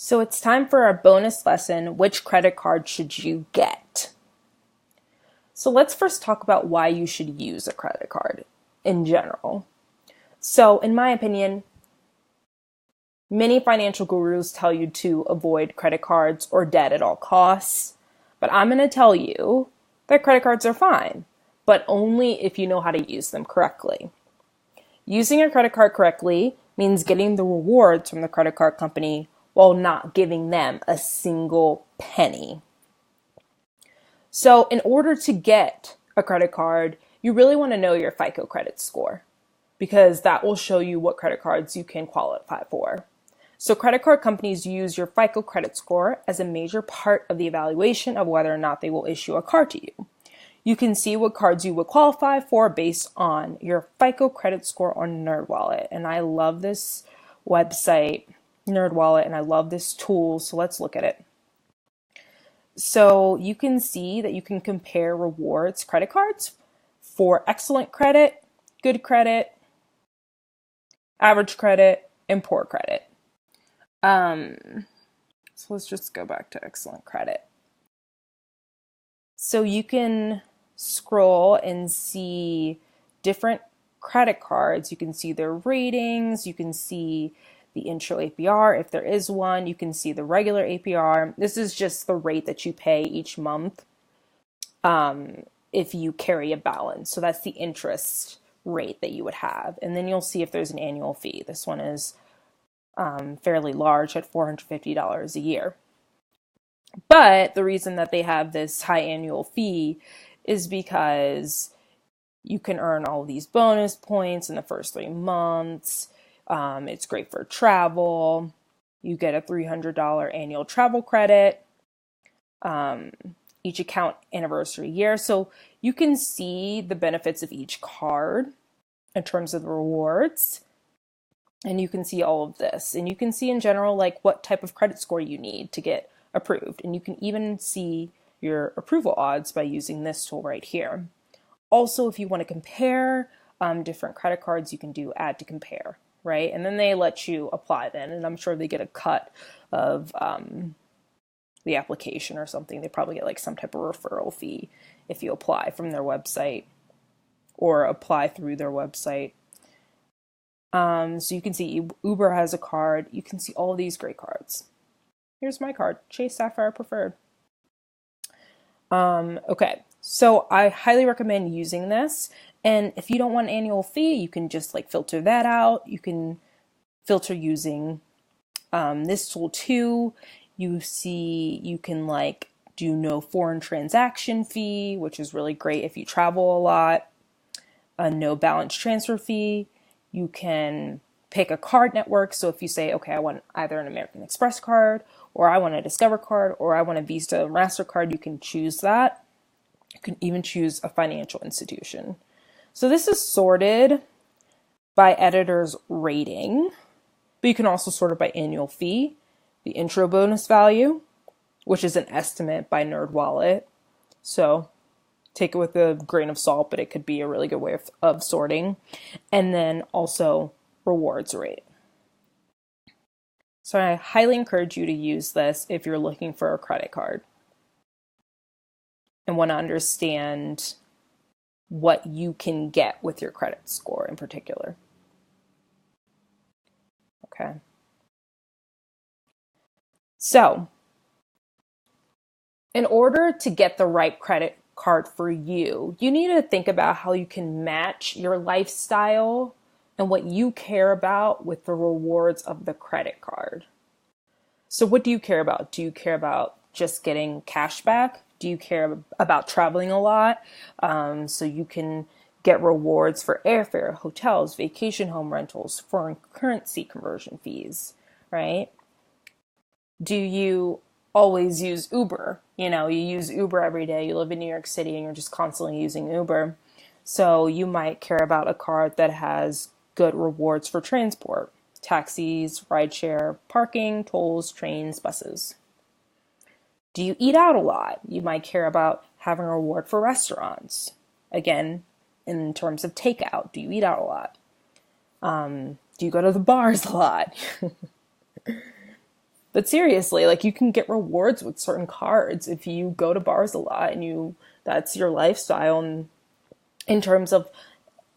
So it's time for our bonus lesson, which credit card should you get? So let's first talk about why you should use a credit card in general. So in my opinion, many financial gurus tell you to avoid credit cards or debt at all costs. But I'm going to tell you that credit cards are fine, but only if you know how to use them correctly. Using your credit card correctly means getting the rewards from the credit card company while not giving them a single penny. So in order to get a credit card, you really want to know your FICO credit score because that will show you what credit cards you can qualify for. So credit card companies use your FICO credit score as a major part of the evaluation of whether or not they will issue a card to you. You can see what cards you would qualify for based on your FICO credit score on NerdWallet. And I love this website, NerdWallet, and I love this tool. So let's look at it. So you can see that you can compare rewards credit cards for excellent credit, good credit, average credit, and poor credit. So let's just go back to excellent credit. So you can scroll and see different credit cards. You can see their ratings. You can see the intro APR if there is one. You can see the regular APR. This is just the rate that you pay each month if you carry a balance. So that's the interest rate that you would have. And then you'll see if there's an annual fee. This one is fairly large at $450 a year. But the reason that they have this high annual fee is because you can earn all these bonus points in the first 3 months. It's great for travel. You get a $300 annual travel credit, each account anniversary year. So you can see the benefits of each card in terms of the rewards. And you can see all of this. And you can see in general, like what type of credit score you need to get approved. And you can even see your approval odds by using this tool right here. Also, if you want to compare different credit cards, you can do add to compare, right? And then they let you apply then. And I'm sure they get a cut of the application or something. They probably get like some type of referral fee if you apply from their website or apply through their website. So you can see Uber has a card. You can see all of these great cards. Here's my card, Chase Sapphire Preferred. Okay, so I highly recommend using this. And if you don't want an annual fee, you can just like filter that out. You can filter using this tool too. You see, you can like do no foreign transaction fee, which is really great if you travel a lot. A no balance transfer fee. You can pick a card network. So if you say, okay, I want either an American Express card, or I want a Discover card, or I want a Visa or MasterCard, you can choose that. You can even choose a financial institution. So this is sorted by editor's rating, but you can also sort it by annual fee, the intro bonus value, which is an estimate by NerdWallet. So take it with a grain of salt, but it could be a really good way of sorting. And then also rewards rate. So I highly encourage you to use this if you're looking for a credit card and want to understand what you can get with your credit score in particular. Okay. So in order to get the right credit card for you, you need to think about how you can match your lifestyle and what you care about with the rewards of the credit card. So what do you care about? Do you care about just getting cash back? Do you care about traveling a lot? So you can get rewards for airfare, hotels, vacation home rentals, foreign currency conversion fees, right? Do you always use Uber? You know, you use Uber every day. You live in New York City and you're just constantly using Uber. So you might care about a card that has good rewards for transport, taxis, rideshare, parking, tolls, trains, buses. Do you eat out a lot? You might care about having a reward for restaurants. Again, in terms of takeout, do you eat out a lot? Do you go to the bars a lot? But seriously, like you can get rewards with certain cards if you go to bars a lot and that's your lifestyle. And in terms of,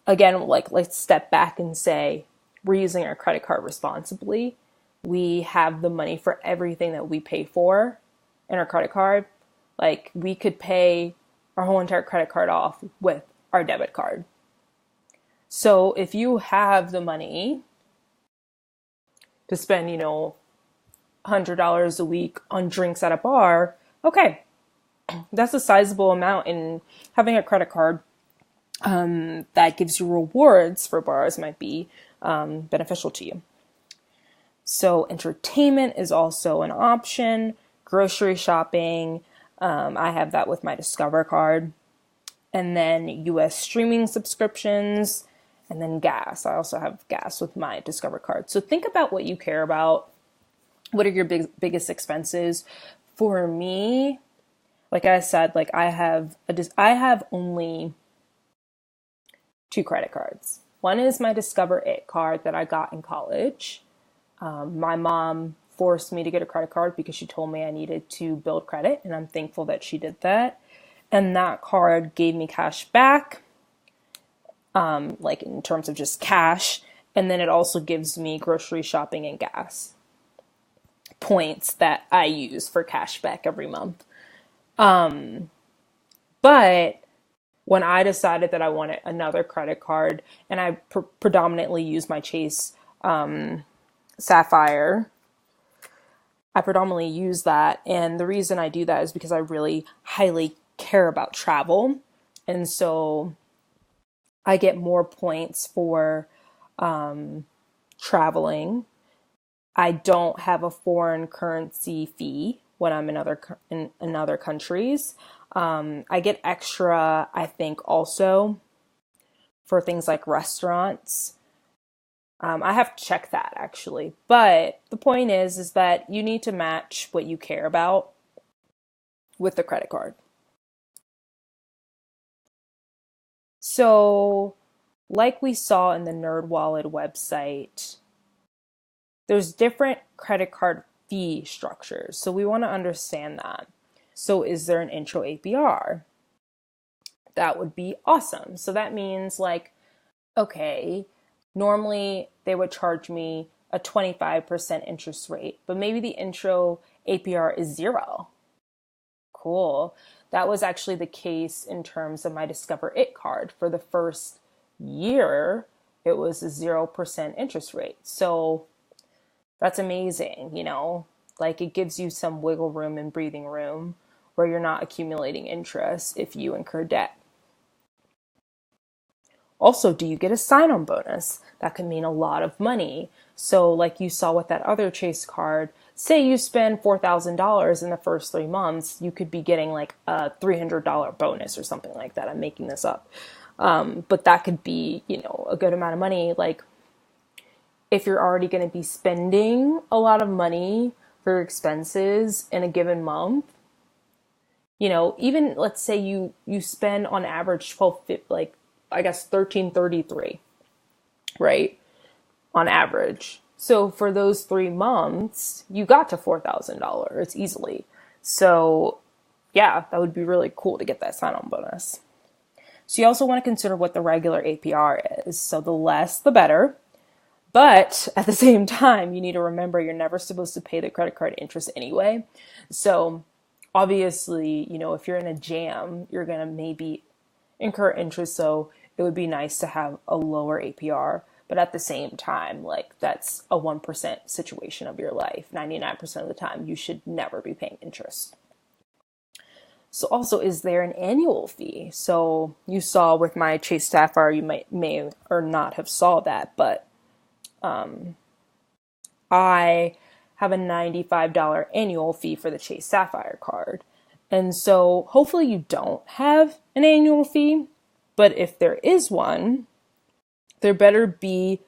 again, like let's step back and say we're using our credit card responsibly. We have the money for everything that we pay for in our credit card. Like we could pay our whole entire credit card off with our debit card. So if you have the money to spend, $100 a week on drinks at a bar, okay, that's a sizable amount. And having a credit card that gives you rewards for bars might be beneficial to you. So entertainment is also an option. Grocery shopping, I have that with my Discover card. And then US streaming subscriptions, and then gas. I also have gas with my Discover card. So think about what you care about. What are your biggest expenses? For me, like I said, like I have only 2 credit cards. One is my Discover It card that I got in college. My mom forced me to get a credit card because she told me I needed to build credit, and I'm thankful that she did that. And that card gave me cash back, like in terms of just cash. And then it also gives me grocery shopping and gas points that I use for cash back every month. But when I decided that I wanted another credit card, and I predominantly use my Chase Sapphire, I predominantly use that. And the reason I do that is because I really highly care about travel. And so I get more points for traveling. I don't have a foreign currency fee when I'm in other countries. I get extra, I think, also for things like restaurants. I have to check that actually. But the point is that you need to match what you care about with the credit card. So, like we saw in the NerdWallet website, there's different credit card fee structures. So we want to understand that. So is there an intro APR? That would be awesome. So that means like, okay, normally they would charge me a 25% interest rate, but maybe the intro APR is 0. Cool. That was actually the case in terms of my Discover It card. For the first year, it was a 0% interest rate. So that's amazing, like it gives you some wiggle room and breathing room where you're not accumulating interest if you incur debt. Also, do you get a sign-on bonus? That can mean a lot of money. So like you saw with that other Chase card, say you spend $4,000 in the first 3 months, you could be getting like a $300 bonus or something like that. I'm making this up. But that could be, a good amount of money. Like if you're already going to be spending a lot of money for expenses in a given month, even let's say you spend on average 1333, right? On average. So for those 3 months, you got to $4,000 easily. So yeah, that would be really cool to get that sign-on bonus. So you also want to consider what the regular APR is. So the less, the better. But at the same time, you need to remember you're never supposed to pay the credit card interest anyway. So obviously, if you're in a jam, you're going to maybe incur interest. So it would be nice to have a lower APR. But at the same time, like that's a 1% situation of your life. 99% of the time, you should never be paying interest. So also, is there an annual fee? So you saw with my Chase Sapphire, you may or not have saw that, but I have a $95 annual fee for the Chase Sapphire card. And so hopefully you don't have an annual fee, but if there is one, there better be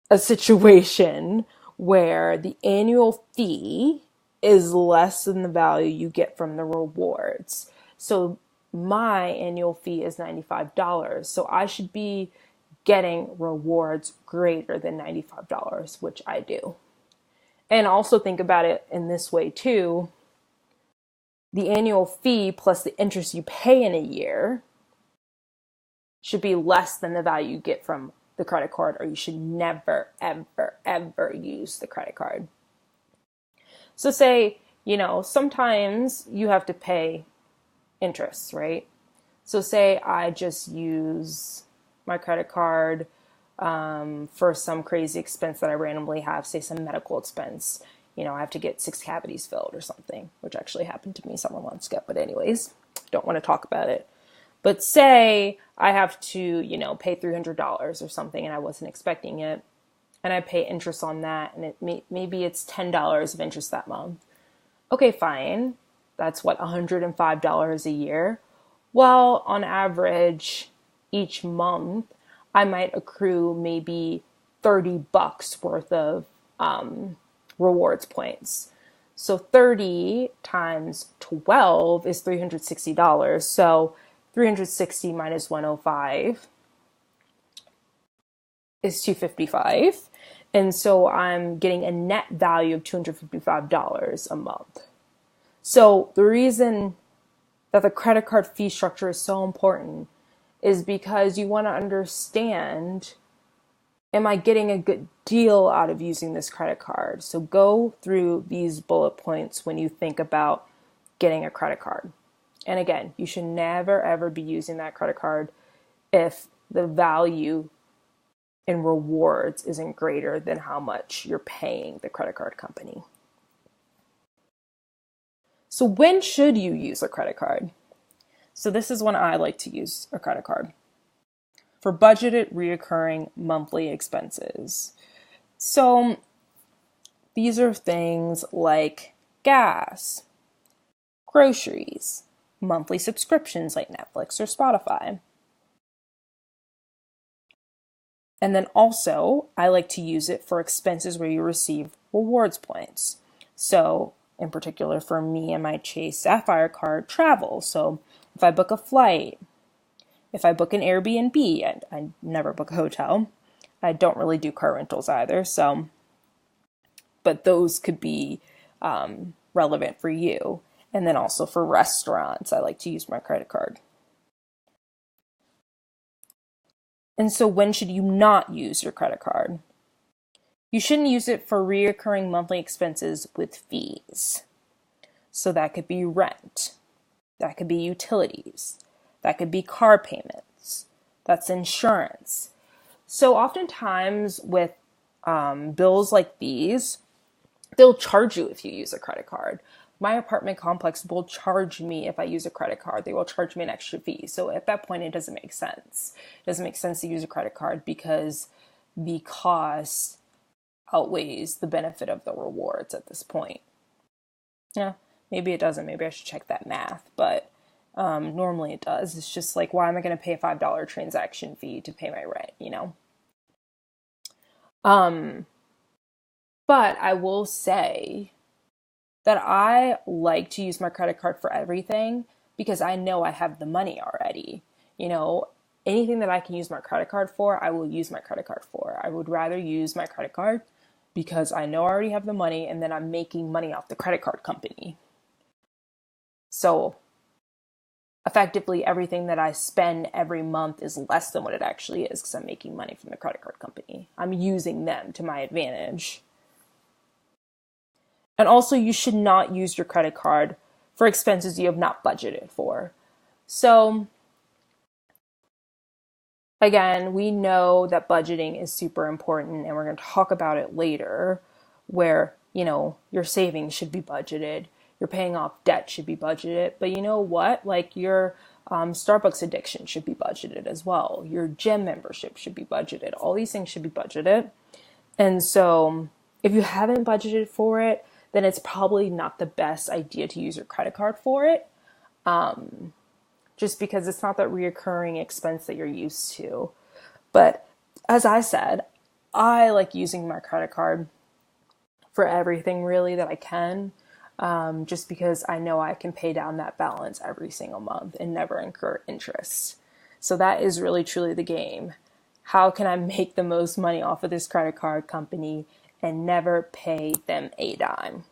a situation where the annual fee is less than the value you get from the rewards. So my annual fee is $95. So I should be getting rewards greater than $95, which I do. And also think about it in this way too. The annual fee plus the interest you pay in a year should be less than the value you get from the credit card, or you should never, ever, ever use the credit card. So say, sometimes you have to pay interest, right? So say I just use my credit card for some crazy expense that I randomly have, say some medical expense. I have to get 6 cavities filled or something, which actually happened to me several months ago. But anyways, don't want to talk about it. But say I have to, pay $300 or something and I wasn't expecting it. And I pay interest on that, and maybe it's $10 of interest that month. Okay, fine. That's what, $105 a year? Well, on average, each month, I might accrue maybe $30 worth of rewards points. So 30 times 12 is $360. So 360 minus 105 is $255. And so I'm getting a net value of $255 a month. So the reason that the credit card fee structure is so important is because you want to understand, am I getting a good deal out of using this credit card? So go through these bullet points when you think about getting a credit card. And again, you should never, ever be using that credit card if the value in rewards isn't greater than how much you're paying the credit card company. So when should you use a credit card? So this is when I like to use a credit card. For budgeted, reoccurring monthly expenses. So these are things like gas, groceries, monthly subscriptions like Netflix or Spotify. And then also, I like to use it for expenses where you receive rewards points. So in particular for me and my Chase Sapphire card, travel. So if I book a flight, if I book an Airbnb, I never book a hotel. I don't really do car rentals either. But those could be relevant for you. And then also for restaurants, I like to use my credit card. And so when should you not use your credit card? You shouldn't use it for reoccurring monthly expenses with fees. So that could be rent. That could be utilities. That could be car payments. That's insurance. So oftentimes with bills like these, they'll charge you if you use a credit card. My apartment complex will charge me if I use a credit card. They will charge me an extra fee. So at that point, it doesn't make sense. It doesn't make sense to use a credit card because the cost outweighs the benefit of the rewards at this point. Yeah, maybe it doesn't. Maybe I should check that math, but normally it does. It's just like, why am I going to pay a $5 transaction fee to pay my rent, But I will say that I like to use my credit card for everything because I know I have the money already. Anything that I can use my credit card for, I will use my credit card for. I would rather use my credit card because I know I already have the money and then I'm making money off the credit card company. So effectively, everything that I spend every month is less than what it actually is because I'm making money from the credit card company. I'm using them to my advantage. And also, you should not use your credit card for expenses you have not budgeted for. So again, we know that budgeting is super important, and we're going to talk about it later, where, your savings should be budgeted, your paying off debt should be budgeted, but you know what? Like your Starbucks addiction should be budgeted as well. Your gym membership should be budgeted. All these things should be budgeted. And so if you haven't budgeted for it, then it's probably not the best idea to use your credit card for it. Just because it's not that reoccurring expense that you're used to. But as I said, I like using my credit card for everything really that I can, just because I know I can pay down that balance every single month and never incur interest. So that is really truly the game. How can I make the most money off of this credit card company and never pay them a dime.